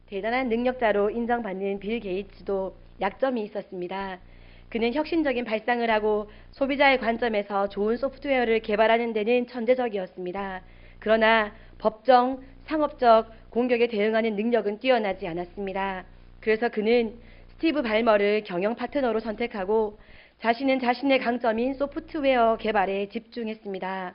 대단한 능력자로 인정받는 빌 게이츠도 약점이 있었습니다. 그는 혁신적인 발상을 하고 소비자의 관점에서 좋은 소프트웨어를 개발하는 데는 천재적이었습니다. 그러나 법정, 상업적 공격에 대응하는 능력은 뛰어나지 않았습니다. 그래서 그는 스티브 발머를 경영 파트너로 선택하고 자신은 자신의 강점인 소프트웨어 개발에 집중했습니다.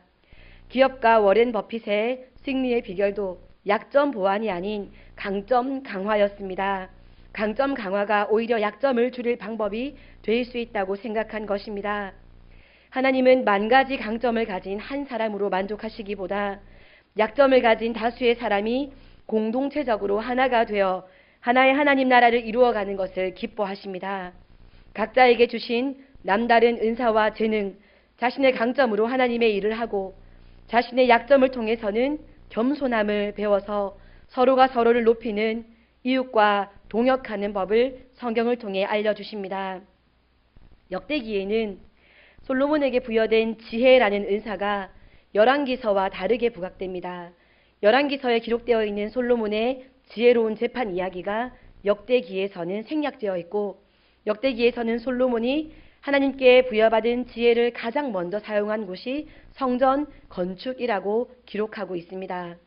기업가 워렌 버핏의 승리의 비결도 약점 보완이 아닌 강점 강화였습니다. 강점 강화가 오히려 약점을 줄일 방법이 될 수 있다고 생각한 것입니다. 하나님은 만 가지 강점을 가진 한 사람으로 만족하시기보다 약점을 가진 다수의 사람이 공동체적으로 하나가 되어 하나의 하나님 나라를 이루어가는 것을 기뻐하십니다. 각자에게 주신 남다른 은사와 재능, 자신의 강점으로 하나님의 일을 하고 자신의 약점을 통해서는 겸손함을 배워서 서로가 서로를 높이는 이웃과 동역하는 법을 성경을 통해 알려주십니다. 역대기에는 솔로몬에게 부여된 지혜라는 은사가 열왕기서와 다르게 부각됩니다. 열왕기서에 기록되어 있는 솔로몬의 지혜로운 재판 이야기가 역대기에서는 생략되어 있고 역대기에서는 솔로몬이 하나님께 부여받은 지혜를 가장 먼저 사용한 곳이 성전 건축이라고 기록하고 있습니다.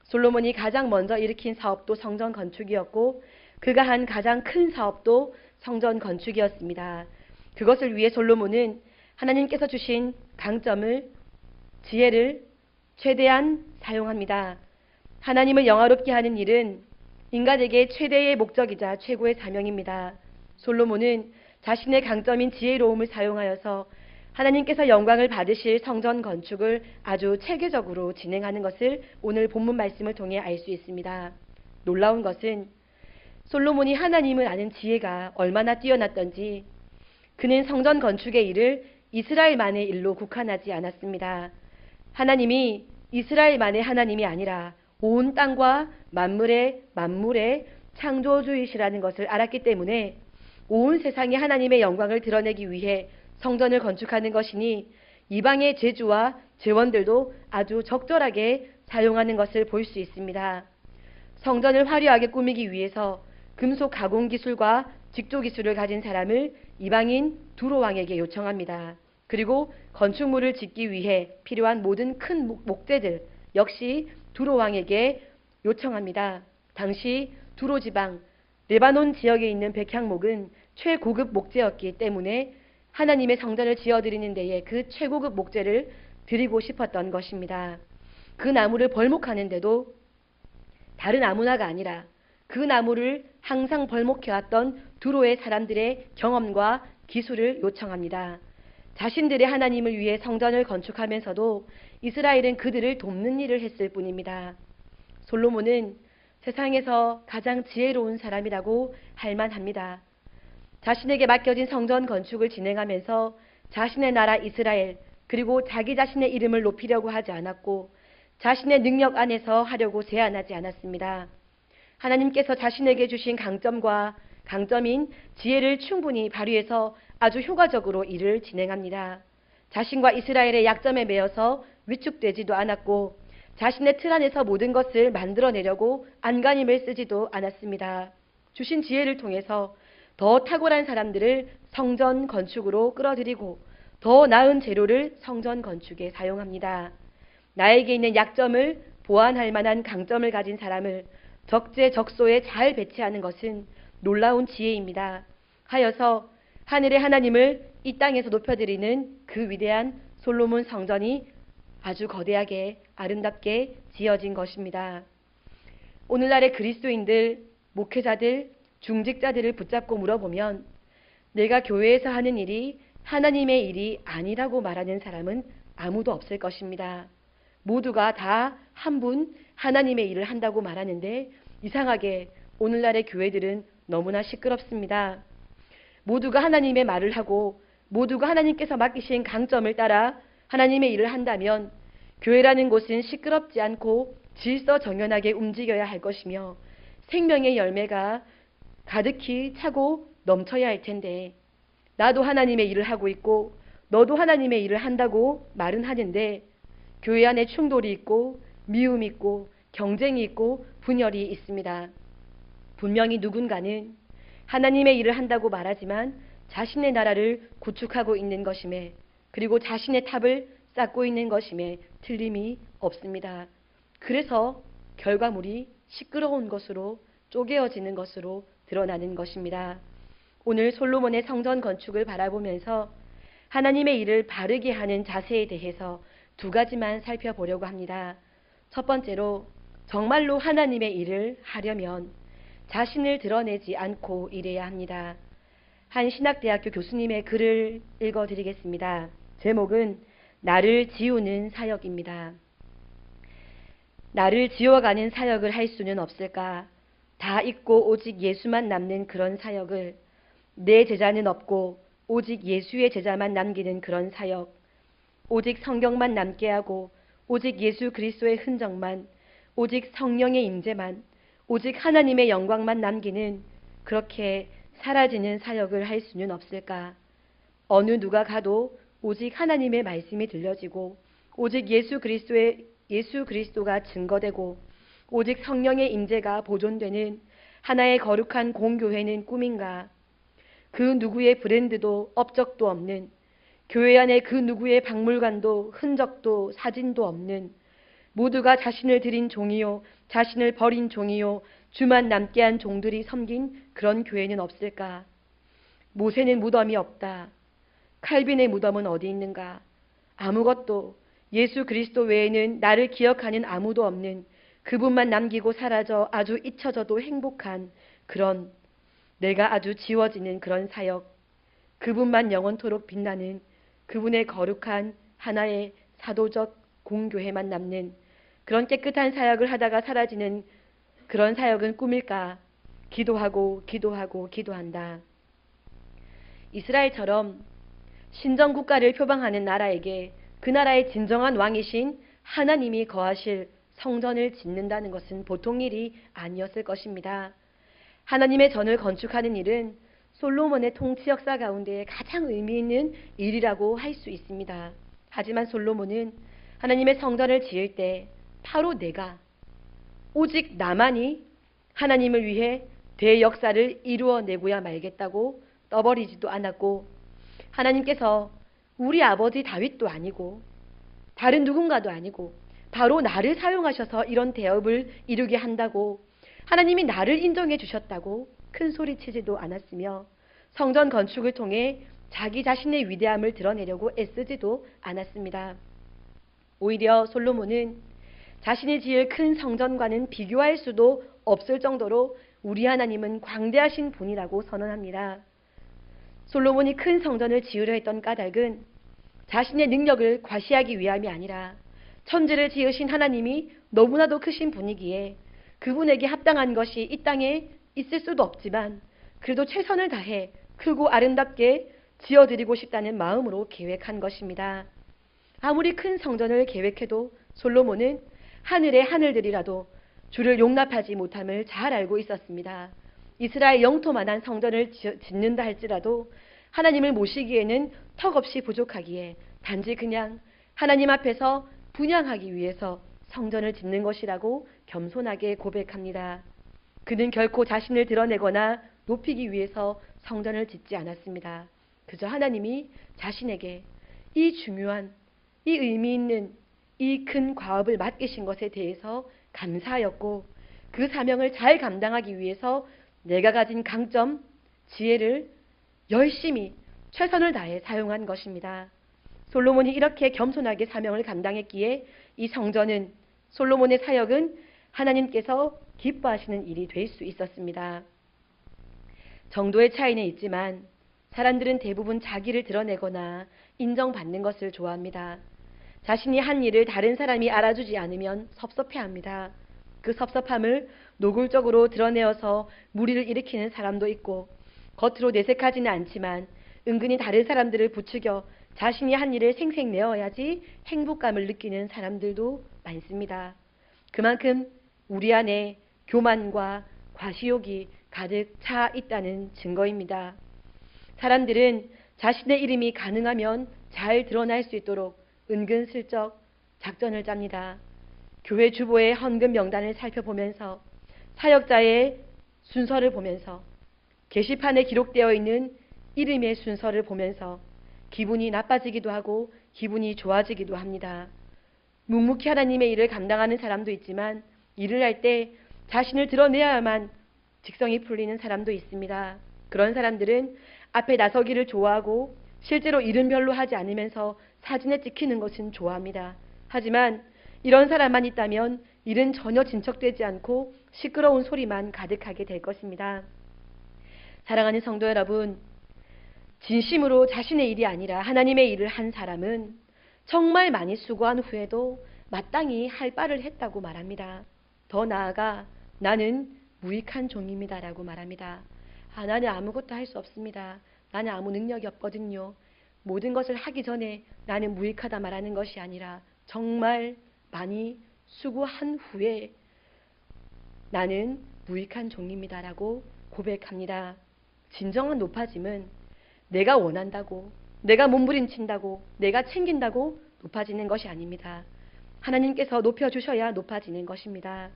솔로몬이 가장 먼저 일으킨 사업도 성전 건축이었고 그가 한 가장 큰 사업도 성전 건축이었습니다. 그것을 위해 솔로몬은 하나님께서 주신 강점을, 지혜를 최대한 사용합니다. 하나님을 영화롭게 하는 일은 인간에게 최대의 목적이자 최고의 사명입니다. 솔로몬은 자신의 강점인 지혜로움을 사용하여서 하나님께서 영광을 받으실 성전 건축을 아주 체계적으로 진행하는 것을 오늘 본문 말씀을 통해 알 수 있습니다. 놀라운 것은 솔로몬이 하나님을 아는 지혜가 얼마나 뛰어났던지 그는 성전 건축의 일을 이스라엘만의 일로 국한하지 않았습니다. 하나님이 이스라엘만의 하나님이 아니라 온 땅과 만물의 창조주이시라는 것을 알았기 때문에 온 세상에 하나님의 영광을 드러내기 위해 성전을 건축하는 것이니 이방의 제주와 제원들도 아주 적절하게 사용하는 것을 볼 수 있습니다. 성전을 화려하게 꾸미기 위해서 금속 가공 기술과 직조 기술을 가진 사람을 이방인 두로 왕에게 요청합니다. 그리고 건축물을 짓기 위해 필요한 모든 큰 목재들 역시 두로 왕에게 요청합니다. 당시 두로 지방 레바논 지역에 있는 백향목은 최고급 목재였기 때문에 하나님의 성전을 지어드리는 데에 그 최고급 목재를 드리고 싶었던 것입니다. 그 나무를 벌목하는데도 다른 아무나가 아니라 그 나무를 항상 벌목해왔던 두로의 사람들의 경험과 기술을 요청합니다. 자신들의 하나님을 위해 성전을 건축하면서도 이스라엘은 그들을 돕는 일을 했을 뿐입니다. 솔로몬은 세상에서 가장 지혜로운 사람이라고 할 만합니다. 자신에게 맡겨진 성전 건축을 진행하면서 자신의 나라 이스라엘 그리고 자기 자신의 이름을 높이려고 하지 않았고 자신의 능력 안에서 하려고 제한하지 않았습니다. 하나님께서 자신에게 주신 강점인 지혜를 충분히 발휘해서 아주 효과적으로 일을 진행합니다. 자신과 이스라엘의 약점에 매여서 위축되지도 않았고 자신의 틀 안에서 모든 것을 만들어내려고 안간힘을 쓰지도 않았습니다. 주신 지혜를 통해서 더 탁월한 사람들을 성전 건축으로 끌어들이고 더 나은 재료를 성전 건축에 사용합니다. 나에게 있는 약점을 보완할 만한 강점을 가진 사람을 적재적소에 잘 배치하는 것은 놀라운 지혜입니다. 하여서 하늘의 하나님을 이 땅에서 높여드리는 그 위대한 솔로몬 성전이 아주 거대하게 아름답게 지어진 것입니다. 오늘날의 그리스도인들, 목회자들, 중직자들을 붙잡고 물어보면 내가 교회에서 하는 일이 하나님의 일이 아니라고 말하는 사람은 아무도 없을 것입니다. 모두가 다 한 분 하나님의 일을 한다고 말하는데 이상하게 오늘날의 교회들은 너무나 시끄럽습니다. 모두가 하나님의 말을 하고 모두가 하나님께서 맡기신 강점을 따라 하나님의 일을 한다면 교회라는 곳은 시끄럽지 않고 질서정연하게 움직여야 할 것이며 생명의 열매가 가득히 차고 넘쳐야 할 텐데 나도 하나님의 일을 하고 있고 너도 하나님의 일을 한다고 말은 하는데 교회 안에 충돌이 있고 미움이 있고 경쟁이 있고 분열이 있습니다. 분명히 누군가는 하나님의 일을 한다고 말하지만 자신의 나라를 구축하고 있는 것임에, 그리고 자신의 탑을 쌓고 있는 것임에 틀림이 없습니다. 그래서 결과물이 시끄러운 것으로, 쪼개어지는 것으로 드러나는 것입니다. 오늘 솔로몬의 성전 건축을 바라보면서 하나님의 일을 바르게 하는 자세에 대해서 두 가지만 살펴보려고 합니다. 첫 번째로, 정말로 하나님의 일을 하려면 자신을 드러내지 않고 일해야 합니다. 한 신학대학교 교수님의 글을 읽어드리겠습니다. 제목은 나를 지우는 사역입니다. 나를 지워가는 사역을 할 수는 없을까? 다 잊고 오직 예수만 남는 그런 사역을, 내 제자는 없고 오직 예수의 제자만 남기는 그런 사역, 오직 성경만 남게 하고 오직 예수 그리스도의 흔적만, 오직 성령의 임재만, 오직 하나님의 영광만 남기는 그렇게 사라지는 사역을 할 수는 없을까? 어느 누가 가도 오직 하나님의 말씀이 들려지고 오직 예수 그리스도가 증거되고 오직 성령의 임재가 보존되는 하나의 거룩한 공교회는 꿈인가? 그 누구의 브랜드도 업적도 없는, 교회 안에 그 누구의 박물관도 흔적도 사진도 없는, 모두가 자신을 드린 종이요 자신을 버린 종이요 주만 남게 한 종들이 섬긴 그런 교회는 없을까? 모세는 무덤이 없다. 칼빈의 무덤은 어디 있는가? 아무것도, 예수 그리스도 외에는 나를 기억하는 아무도 없는, 그분만 남기고 사라져 아주 잊혀져도 행복한 그런, 내가 아주 지워지는 그런 사역, 그분만 영원토록 빛나는 그분의 거룩한 하나의 사도적 공교회만 남는 그런 깨끗한 사역을 하다가 사라지는 그런 사역은 꿈일까? 기도하고 기도한다. 이스라엘처럼 신정국가를 표방하는 나라에게 그 나라의 진정한 왕이신 하나님이 거하실 성전을 짓는다는 것은 보통 일이 아니었을 것입니다. 하나님의 전을 건축하는 일은 솔로몬의 통치 역사 가운데 가장 의미 있는 일이라고 할 수 있습니다. 하지만 솔로몬은 하나님의 성전을 지을 때 바로 내가, 오직 나만이 하나님을 위해 대역사를 이루어내고야 말겠다고 떠버리지도 않았고, 하나님께서 우리 아버지 다윗도 아니고 다른 누군가도 아니고 바로 나를 사용하셔서 이런 대업을 이루게 한다고, 하나님이 나를 인정해 주셨다고 큰 소리치지도 않았으며, 성전 건축을 통해 자기 자신의 위대함을 드러내려고 애쓰지도 않았습니다. 오히려 솔로몬은 자신이 지을 큰 성전과는 비교할 수도 없을 정도로 우리 하나님은 광대하신 분이라고 선언합니다. 솔로몬이 큰 성전을 지으려 했던 까닭은 자신의 능력을 과시하기 위함이 아니라 천지를 지으신 하나님이 너무나도 크신 분이기에 그분에게 합당한 것이 이 땅에 있을 수도 없지만 그래도 최선을 다해 크고 아름답게 지어드리고 싶다는 마음으로 계획한 것입니다. 아무리 큰 성전을 계획해도 솔로몬은 하늘의 하늘들이라도 주를 용납하지 못함을 잘 알고 있었습니다. 이스라엘 영토만한 성전을 짓는다 할지라도 하나님을 모시기에는 턱없이 부족하기에 단지 그냥 하나님 앞에서 분향하기 위해서 성전을 짓는 것이라고 겸손하게 고백합니다. 그는 결코 자신을 드러내거나 높이기 위해서 성전을 짓지 않았습니다. 그저 하나님이 자신에게 이 중요한, 이 의미 있는 이 큰 과업을 맡기신 것에 대해서 감사하였고, 그 사명을 잘 감당하기 위해서 내가 가진 강점, 지혜를 열심히 최선을 다해 사용한 것입니다. 솔로몬이 이렇게 겸손하게 사명을 감당했기에 이 성전은, 솔로몬의 사역은 하나님께서 기뻐하시는 일이 될 수 있었습니다. 정도의 차이는 있지만 사람들은 대부분 자기를 드러내거나 인정받는 것을 좋아합니다. 자신이 한 일을 다른 사람이 알아주지 않으면 섭섭해합니다. 그 섭섭함을 노골적으로 드러내어서 무리를 일으키는 사람도 있고, 겉으로 내색하지는 않지만 은근히 다른 사람들을 부추겨 자신이 한 일을 생색내어야지 행복감을 느끼는 사람들도 많습니다. 그만큼 우리 안에 교만과 과시욕이 가득 차 있다는 증거입니다. 사람들은 자신의 이름이 가능하면 잘 드러날 수 있도록 은근슬쩍 작전을 짭니다. 교회 주보의 헌금 명단을 살펴보면서 사역자의 순서를 보면서, 게시판에 기록되어 있는 이름의 순서를 보면서 기분이 나빠지기도 하고 기분이 좋아지기도 합니다. 묵묵히 하나님의 일을 감당하는 사람도 있지만 일을 할 때 자신을 드러내야만 직성이 풀리는 사람도 있습니다. 그런 사람들은 앞에 나서기를 좋아하고 실제로 일은 별로 하지 않으면서 사진에 찍히는 것은 좋아합니다. 하지만 이런 사람만 있다면 일은 전혀 진척되지 않고 시끄러운 소리만 가득하게 될 것입니다. 사랑하는 성도 여러분, 진심으로 자신의 일이 아니라 하나님의 일을 한 사람은 정말 많이 수고한 후에도 마땅히 할 바를 했다고 말합니다. 더 나아가 나는 무익한 종입니다 라고 말합니다. 나는 아무것도 할 수 없습니다. 나는 아무 능력이 없거든요. 모든 것을 하기 전에 나는 무익하다 말하는 것이 아니라 정말 많이 수고한 후에 나는 무익한 종입니다 라고 고백합니다. 진정한 높아짐은 내가 원한다고, 내가 몸부림친다고, 내가 챙긴다고 높아지는 것이 아닙니다. 하나님께서 높여주셔야 높아지는 것입니다.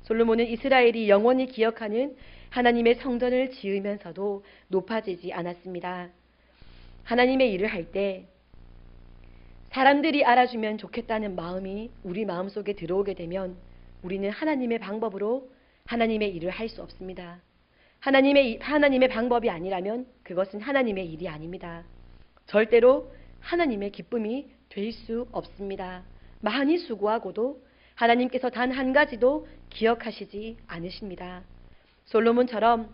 솔로몬은 이스라엘이 영원히 기억하는 하나님의 성전을 지으면서도 높아지지 않았습니다. 하나님의 일을 할 때 사람들이 알아주면 좋겠다는 마음이 우리 마음속에 들어오게 되면 우리는 하나님의 방법으로 하나님의 일을 할 수 없습니다. 하나님의 방법이 아니라면 그것은 하나님의 일이 아닙니다. 절대로 하나님의 기쁨이 될 수 없습니다. 많이 수고하고도 하나님께서 단 한 가지도 기억하시지 않으십니다. 솔로몬처럼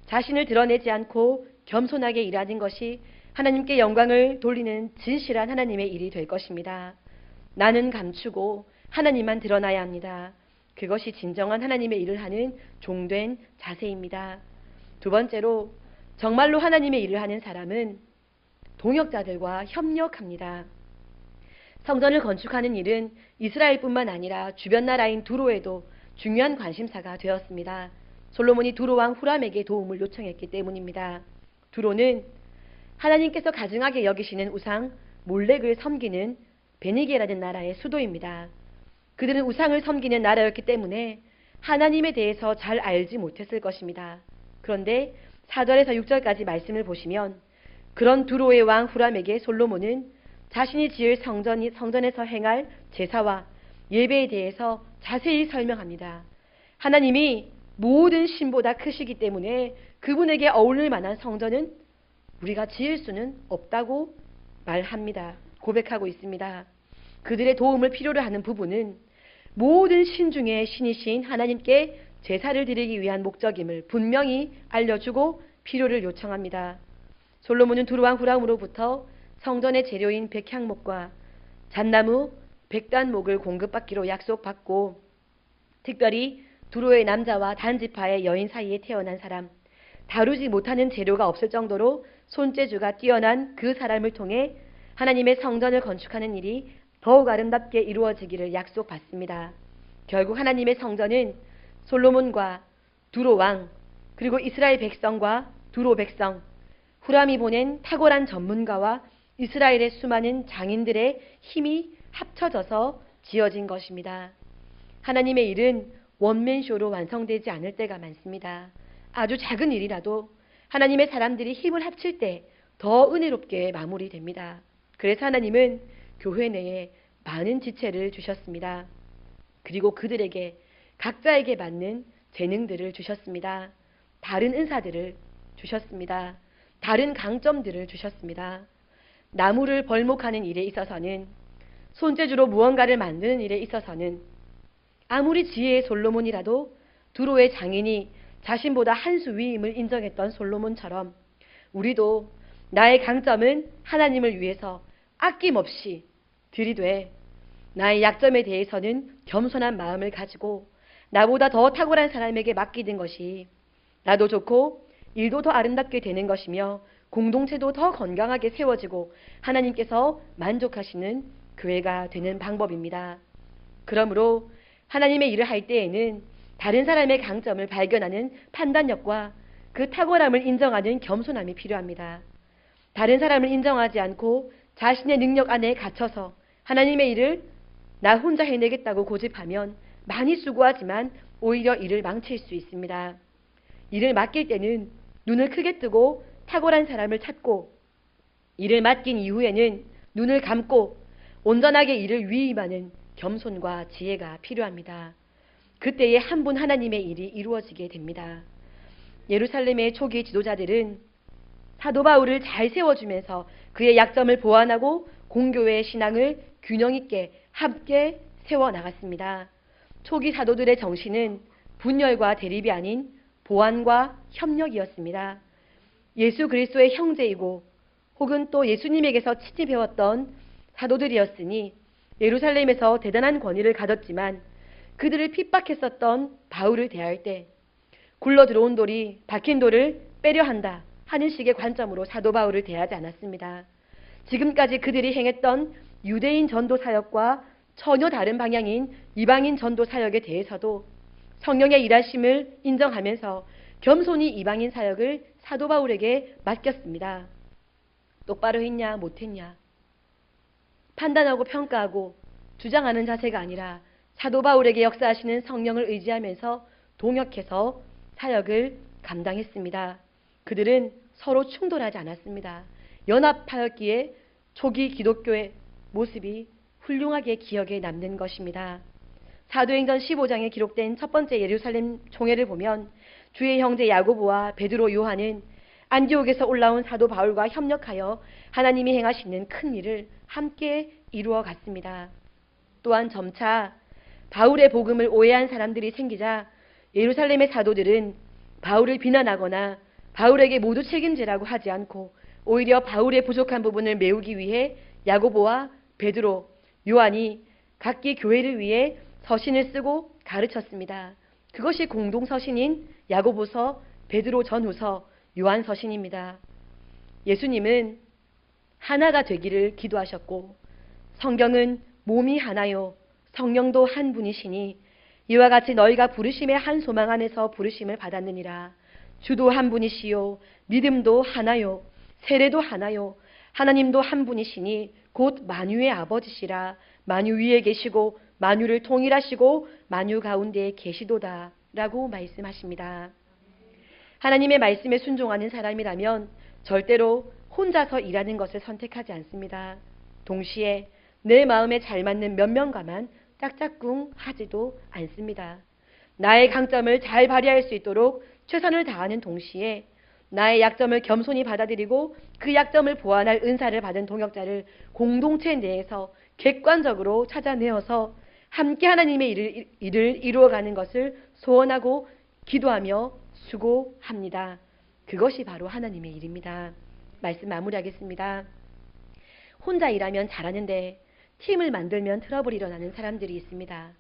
자신을 드러내지 않고 겸손하게 일하는 것이 하나님께 영광을 돌리는 진실한 하나님의 일이 될 것입니다. 나는 감추고 하나님만 드러나야 합니다. 그것이 진정한 하나님의 일을 하는 종된 자세입니다. 두 번째로, 정말로 하나님의 일을 하는 사람은 동역자들과 협력합니다. 성전을 건축하는 일은 이스라엘뿐만 아니라 주변 나라인 두로에도 중요한 관심사가 되었습니다. 솔로몬이 두로 왕 후람에게 도움을 요청했기 때문입니다. 두로는 하나님께서 가증하게 여기시는 우상 몰렉을 섬기는 베니게라는 나라의 수도입니다. 그들은 우상을 섬기는 나라였기 때문에 하나님에 대해서 잘 알지 못했을 것입니다. 그런데 4절에서 6절까지 말씀을 보시면 그런 두로의 왕 후람에게 솔로몬은 자신이 지을 성전에서 행할 제사와 예배에 대해서 자세히 설명합니다. 하나님이 모든 신보다 크시기 때문에 그분에게 어울릴 만한 성전은 우리가 지을 수는 없다고 말합니다. 고백하고 있습니다. 그들의 도움을 필요로 하는 부분은 모든 신 중에 신이신 하나님께 제사를 드리기 위한 목적임을 분명히 알려주고 필요를 요청합니다. 솔로몬은 두로왕 후람으로부터 성전의 재료인 백향목과 잣나무, 백단목을 공급받기로 약속받고 특별히 두로의 남자와 단지파의 여인 사이에 태어난 사람, 다루지 못하는 재료가 없을 정도로 손재주가 뛰어난 그 사람을 통해 하나님의 성전을 건축하는 일이 더욱 아름답게 이루어지기를 약속받습니다. 결국 하나님의 성전은 솔로몬과 두로 왕, 그리고 이스라엘 백성과 두로 백성, 후람이 보낸 탁월한 전문가와 이스라엘의 수많은 장인들의 힘이 합쳐져서 지어진 것입니다. 하나님의 일은 원맨쇼로 완성되지 않을 때가 많습니다. 아주 작은 일이라도 하나님의 사람들이 힘을 합칠 때 더 은혜롭게 마무리됩니다. 그래서 하나님은 교회 내에 많은 지체를 주셨습니다. 그리고 그들에게 각자에게 맞는 재능들을 주셨습니다. 다른 은사들을 주셨습니다. 다른 강점들을 주셨습니다. 나무를 벌목하는 일에 있어서는, 손재주로 무언가를 만드는 일에 있어서는 아무리 지혜의 솔로몬이라도 두로의 장인이 자신보다 한 수 위임을 인정했던 솔로몬처럼 우리도 나의 강점은 하나님을 위해서 아낌없이 들이되 나의 약점에 대해서는 겸손한 마음을 가지고 나보다 더 탁월한 사람에게 맡기는 것이 나도 좋고 일도 더 아름답게 되는 것이며 공동체도 더 건강하게 세워지고 하나님께서 만족하시는 교회가 되는 방법입니다. 그러므로 하나님의 일을 할 때에는 다른 사람의 강점을 발견하는 판단력과 그 탁월함을 인정하는 겸손함이 필요합니다. 다른 사람을 인정하지 않고 자신의 능력 안에 갇혀서 하나님의 일을 나 혼자 해내겠다고 고집하면 많이 수고하지만 오히려 일을 망칠 수 있습니다. 일을 맡길 때는 눈을 크게 뜨고 탁월한 사람을 찾고, 일을 맡긴 이후에는 눈을 감고 온전하게 일을 위임하는 겸손과 지혜가 필요합니다. 그때에 한 분 하나님의 일이 이루어지게 됩니다. 예루살렘의 초기 지도자들은 사도 바울을 잘 세워주면서 그의 약점을 보완하고 공교회의 신앙을 균형 있게 함께 세워나갔습니다. 초기 사도들의 정신은 분열과 대립이 아닌 보완과 협력이었습니다. 예수 그리스도의 형제이고 혹은 또 예수님에게서 친히 배웠던 사도들이었으니 예루살렘에서 대단한 권위를 가졌지만 그들을 핍박했었던 바울을 대할 때 굴러 들어온 돌이 박힌 돌을 빼려 한다 하는 식의 관점으로 사도 바울을 대하지 않았습니다. 지금까지 그들이 행했던 유대인 전도 사역과 전혀 다른 방향인 이방인 전도 사역에 대해서도 성령의 일하심을 인정하면서 겸손히 이방인 사역을 사도 바울에게 맡겼습니다. 똑바로 했냐 못했냐 판단하고 평가하고 주장하는 자세가 아니라 사도 바울에게 역사하시는 성령을 의지하면서 동역해서 사역을 감당했습니다. 그들은 서로 충돌하지 않았습니다. 연합하였기에 초기 기독교의 모습이 훌륭하게 기억에 남는 것입니다. 사도행전 15장에 기록된 첫 번째 예루살렘 총회를 보면 주의 형제 야고보와 베드로, 요한은 안디옥에서 올라온 사도 바울과 협력하여 하나님이 행하시는 큰 일을 함께 이루어 갔습니다. 또한 점차 바울의 복음을 오해한 사람들이 생기자 예루살렘의 사도들은 바울을 비난하거나 바울에게 모두 책임지라고 하지 않고 오히려 바울의 부족한 부분을 메우기 위해 야고보와 베드로, 요한이 각기 교회를 위해 서신을 쓰고 가르쳤습니다. 그것이 공동 서신인 야고보서, 베드로 전후서, 요한 서신입니다. 예수님은 하나가 되기를 기도하셨고 성경은 몸이 하나요 성령도 한 분이시니 이와 같이 너희가 부르심의 한 소망 안에서 부르심을 받았느니라. 주도 한 분이시요 믿음도 하나요 세례도 하나요 하나님도 한 분이시니 곧 만유의 아버지시라. 만유 위에 계시고 만유를 통일하시고 만유 가운데에 계시도다 라고 말씀하십니다. 하나님의 말씀에 순종하는 사람이라면 절대로 혼자서 일하는 것을 선택하지 않습니다. 동시에 내 마음에 잘 맞는 몇 명과만 짝짝꿍 하지도 않습니다. 나의 강점을 잘 발휘할 수 있도록 최선을 다하는 동시에 나의 약점을 겸손히 받아들이고 그 약점을 보완할 은사를 받은 동역자를 공동체 내에서 객관적으로 찾아내어서 함께 하나님의 일을 이루어가는 것을 소원하고 기도하며 수고합니다. 그것이 바로 하나님의 일입니다. 말씀 마무리하겠습니다. 혼자 일하면 잘하는데 팀을 만들면 트러블이 일어나는 사람들이 있습니다.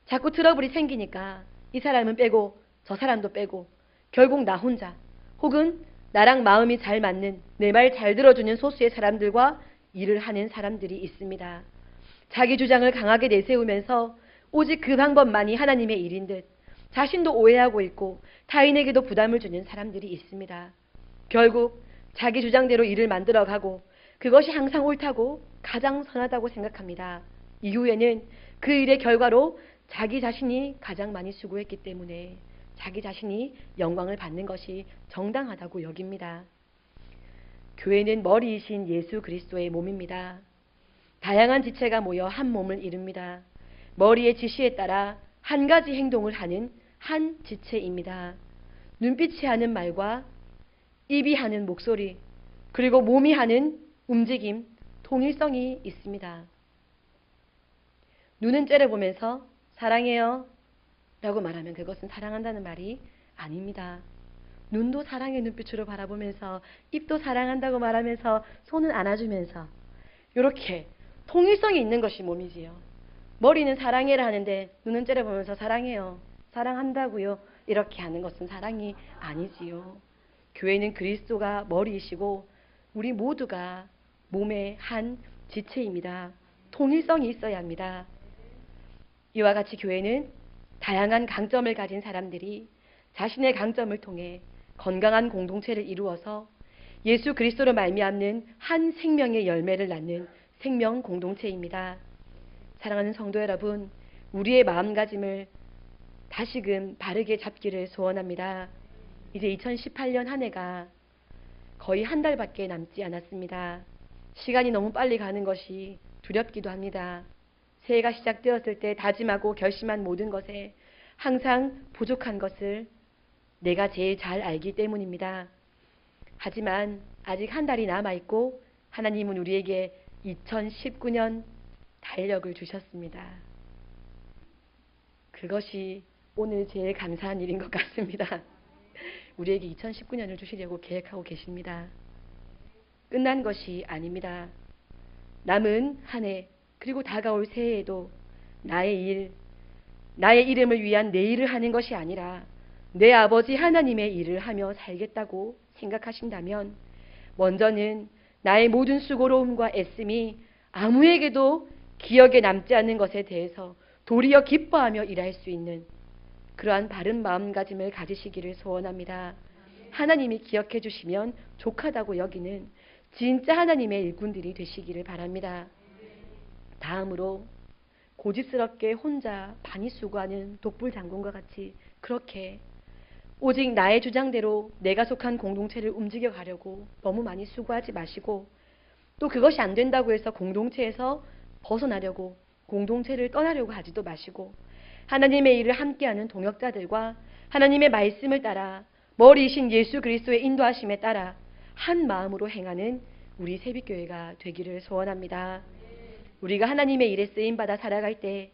자꾸 트러블이 생기니까 이 사람은 빼고 저 사람도 빼고 결국 나 혼자 혹은 나랑 마음이 잘 맞는 내 말 잘 들어주는 소수의 사람들과 일을 하는 사람들이 있습니다. 자기 주장을 강하게 내세우면서 오직 그 방법만이 하나님의 일인 듯 자신도 오해하고 있고 타인에게도 부담을 주는 사람들이 있습니다. 결국 자기 주장대로 일을 만들어가고 그것이 항상 옳다고 가장 선하다고 생각합니다. 이후에는 그 일의 결과로 자기 자신이 가장 많이 수고했기 때문에 자기 자신이 영광을 받는 것이 정당하다고 여깁니다. 교회는 머리이신 예수 그리스도의 몸입니다. 다양한 지체가 모여 한 몸을 이룹니다. 머리의 지시에 따라 한 가지 행동을 하는 한 지체입니다. 눈빛이 하는 말과 입이 하는 목소리 그리고 몸이 하는 움직임, 통일성이 있습니다. 눈은 째려보면서 사랑해요 라고 말하면 그것은 사랑한다는 말이 아닙니다. 눈도 사랑의 눈빛으로 바라보면서 입도 사랑한다고 말하면서 손은 안아주면서 이렇게 통일성이 있는 것이 몸이지요. 머리는 사랑해라 하는데 눈은 째려보면서 사랑해요, 사랑한다고요 이렇게 하는 것은 사랑이 아니지요. 교회는 그리스도가 머리이시고 우리 모두가 몸의 한 지체입니다. 통일성이 있어야 합니다. 이와 같이 교회는 다양한 강점을 가진 사람들이 자신의 강점을 통해 건강한 공동체를 이루어서 예수 그리스도로 말미암는 한 생명의 열매를 낳는 생명 공동체입니다. 사랑하는 성도 여러분, 우리의 마음가짐을 다시금 바르게 잡기를 소원합니다. 이제 2018년 한 해가 거의 한 달밖에 남지 않았습니다. 시간이 너무 빨리 가는 것이 두렵기도 합니다. 새해가 시작되었을 때 다짐하고 결심한 모든 것에 항상 부족한 것을 내가 제일 잘 알기 때문입니다. 하지만 아직 한 달이 남아있고 하나님은 우리에게 2019년 달력을 주셨습니다. 그것이 오늘 제일 감사한 일인 것 같습니다. 우리에게 2019년을 주시려고 계획하고 계십니다. 끝난 것이 아닙니다. 남은 한 해 그리고 다가올 새해에도 나의 일, 나의 이름을 위한 내 일을 하는 것이 아니라 내 아버지 하나님의 일을 하며 살겠다고 생각하신다면 먼저는 나의 모든 수고로움과 애씀이 아무에게도 기억에 남지 않는 것에 대해서 도리어 기뻐하며 일할 수 있는 그러한 바른 마음가짐을 가지시기를 소원합니다. 하나님이 기억해 주시면 족하다고 여기는 진짜 하나님의 일꾼들이 되시기를 바랍니다. 다음으로 고집스럽게 혼자 많이 수고하는 독불장군과 같이 그렇게 오직 나의 주장대로 내가 속한 공동체를 움직여 가려고 너무 많이 수고하지 마시고 또 그것이 안 된다고 해서 공동체에서 벗어나려고 공동체를 떠나려고 하지도 마시고 하나님의 일을 함께하는 동역자들과 하나님의 말씀을 따라 머리이신 예수 그리스도의 인도하심에 따라 한 마음으로 행하는 우리 새빛교회가 되기를 소원합니다. 우리가 하나님의 일에 쓰임받아 살아갈 때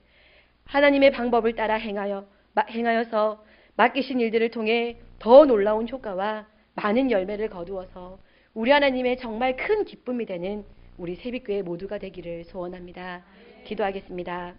하나님의 방법을 따라 행하여서 맡기신 일들을 통해 더 놀라운 효과와 많은 열매를 거두어서 우리 하나님의 정말 큰 기쁨이 되는 우리 새빛교회 모두가 되기를 소원합니다. 기도하겠습니다.